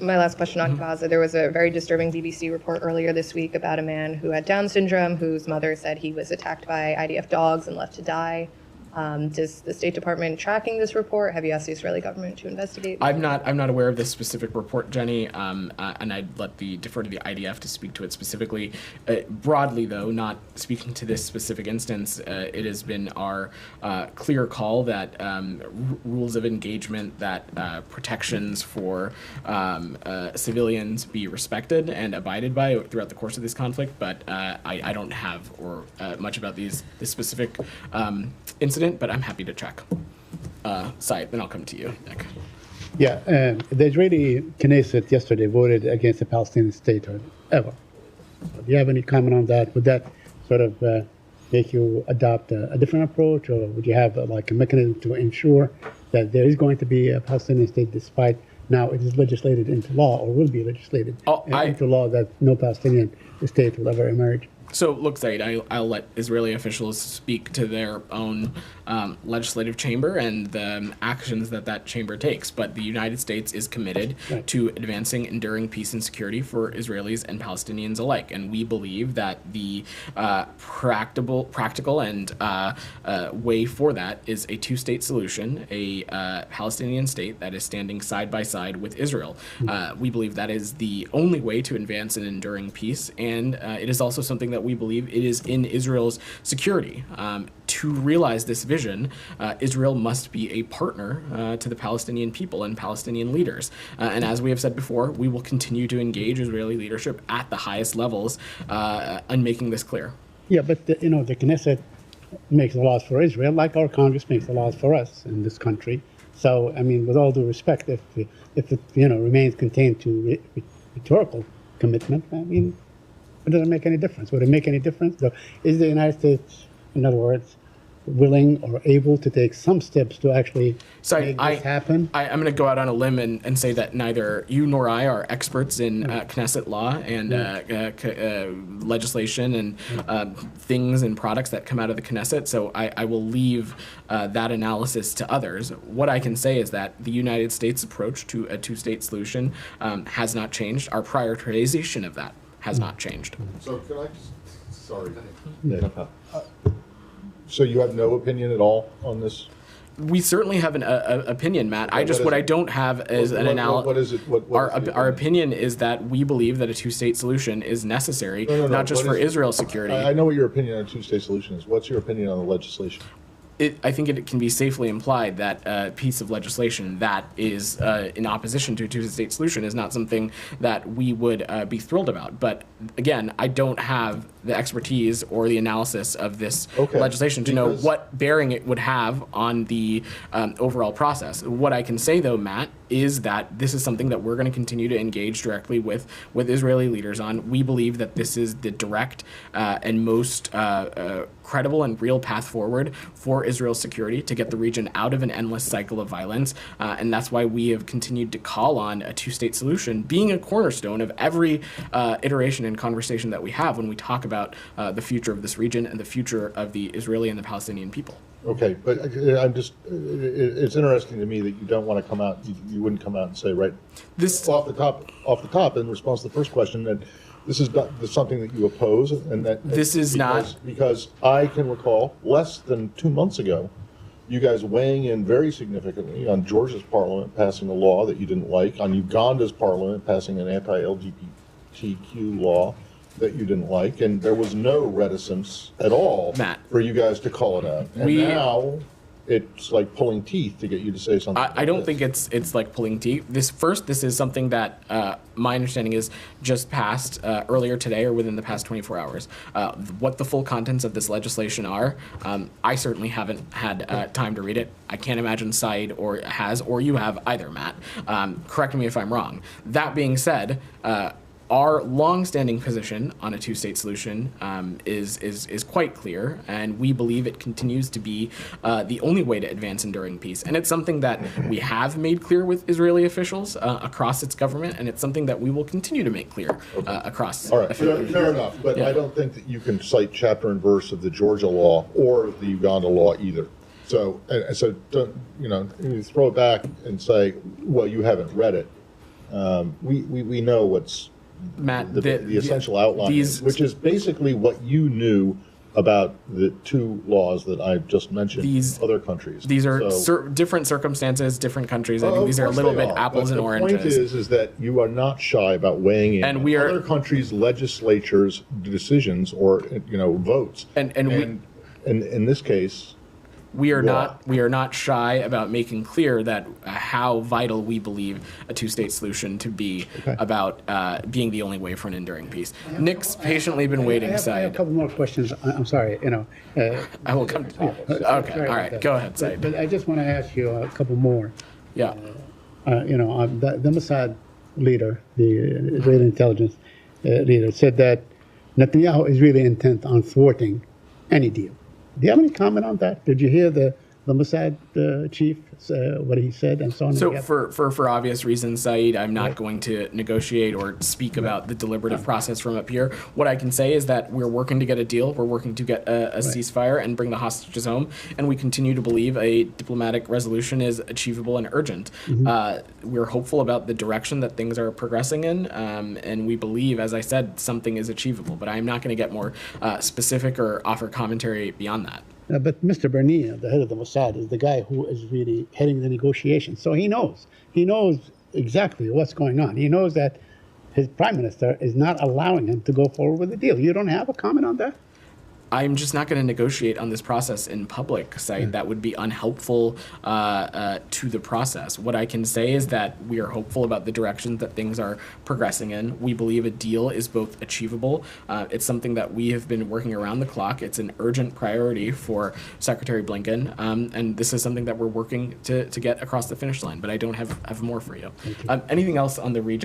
My last question on Gaza. There was a very disturbing BBC report earlier this week about a man who had Down syndrome, whose mother said he was attacked by IDF dogs and left to die. Does the State Department tracking this report? Have you asked the Israeli government to investigate? I'm not aware of this specific report, Jenny, and I'd defer to the IDF to speak to it specifically. Broadly, though, not speaking to this specific instance, it has been our clear call that rules of engagement, that protections for civilians be respected and abided by throughout the course of this conflict. But I don't have much about this specific incident, but I'm happy to check. Said, then I'll come to you, Nick. Yeah, the Israeli Knesset yesterday voted against the Palestinian State ever. Do you have any comment on that? Would that sort of make you adopt a different approach, or would you have like a mechanism to ensure that there is going to be a Palestinian State despite now it is legislated into law, or will be legislated into law, that no Palestinian State will ever emerge? So, look, Said, I'll let Israeli officials speak to their own legislative chamber and the actions that chamber takes. But the United States is committed to advancing enduring peace and security for Israelis and Palestinians alike. And we believe that the practical and way for that is a two-state solution, a Palestinian state that is standing side by side with Israel. We believe that is the only way to advance an enduring peace, and it is also something that we believe it is in Israel's security. To realize this vision, Israel must be a partner to the Palestinian people and Palestinian leaders. And as we have said before, we will continue to engage Israeli leadership at the highest levels in making this clear. Yeah, but the Knesset makes the laws for Israel, like our Congress makes the laws for us in this country. So, I mean, with all due respect, if it remains contained to rhetorical commitment, I mean, it doesn't make any difference. Would it make any difference? So is the United States, in other words, willing or able to take some steps to actually make this happen? I'm going to go out on a limb and say that neither you nor I are experts in Knesset law and legislation and things and products that come out of the Knesset, so I will leave that analysis to others. What I can say is that the United States' approach to a two-state solution has not changed. Our prioritization of that has not changed. So can I just, sorry. So you have no opinion at all on this? We certainly have an opinion, Matt. What I don't have is an analysis. What is it? Our opinion is that we believe that a two-state solution is necessary, not just for Israel's security. I know what your opinion on a two-state solution is. What's your opinion on the legislation? I think it can be safely implied that a piece of legislation that is in opposition to a two-state solution is not something that we would be thrilled about. But again, I don't have the expertise or the analysis of this legislation to know what bearing it would have on the overall process. What I can say, though, Matt, is that this is something that we're going to continue to engage directly with Israeli leaders on. We believe that this is the direct and most credible and real path forward for Israel's security to get the region out of an endless cycle of violence. And that's why we have continued to call on a two-state solution being a cornerstone of every iteration and conversation that we have when we talk about the future of this region and the future of the Israeli and the Palestinian people. Okay, but it's interesting to me that you don't want to come out, you wouldn't come out and say this off the top in response to the first question that this is something that you oppose, and that this is because I can recall less than 2 months ago, you guys weighing in very significantly on Georgia's parliament passing a law that you didn't like, on Uganda's parliament passing an anti-LGBTQ law that you didn't like, and there was no reticence at all, Matt, for you guys to call it out. And now it's like pulling teeth to get you to say something. I don't think it's like pulling teeth. This is something that my understanding is just passed earlier today or within the past 24 hours. What the full contents of this legislation are, I certainly haven't had time to read it. I can't imagine Said or you have either, Matt. Correct me if I'm wrong. That being said, our long-standing position on a two-state solution is quite clear, and we believe it continues to be the only way to advance enduring peace. And it's something that we have made clear with Israeli officials across its government, and it's something that we will continue to make clear across. All right, fair enough. But I don't think that you can cite chapter and verse of the Georgia law or the Uganda law either. So don't, you throw it back and say, well, you haven't read it. we know what's Matt, the essential outline, which is basically what you knew about the two laws that I just mentioned. Other countries. These are different circumstances, different countries. I think these are a little bit apples and oranges. The point is that you are not shy about weighing in on other countries' legislatures' decisions or votes. And in this case, we are not shy about making clear that how vital we believe a two-state solution to be about being the only way for an enduring peace. Nick's patiently been waiting. I have a couple more questions. I'm sorry. I will come to you. Okay. All right. Go ahead, Said. But I just want to ask you a couple more. Yeah. The Mossad leader, the Israeli intelligence leader, said that Netanyahu is really intent on thwarting any deal. Do you have any comment on that? Did you hear the Mossad chief, what he said and so on? So for obvious reasons, Saeed, I'm not going to negotiate or speak about the deliberative process from up here. What I can say is that we're working to get a deal. We're working to get a ceasefire and bring the hostages home. And we continue to believe a diplomatic resolution is achievable and urgent. We're hopeful about the direction that things are progressing in. And we believe, as I said, something is achievable. But I'm not going to get more specific or offer commentary beyond that. But Mr. Barnea, the head of the Mossad, is the guy who is really heading the negotiations. So he knows exactly what's going on. He knows that his prime minister is not allowing him to go forward with the deal. You don't have a comment on that? I'm just not going to negotiate on this process in public, Said. That would be unhelpful to the process. What I can say is that we are hopeful about the direction that things are progressing in. We believe a deal is both achievable. It's something that we have been working around the clock. It's an urgent priority for Secretary Blinken, and this is something that we're working to get across the finish line. But I don't have more for you. Anything else on the region?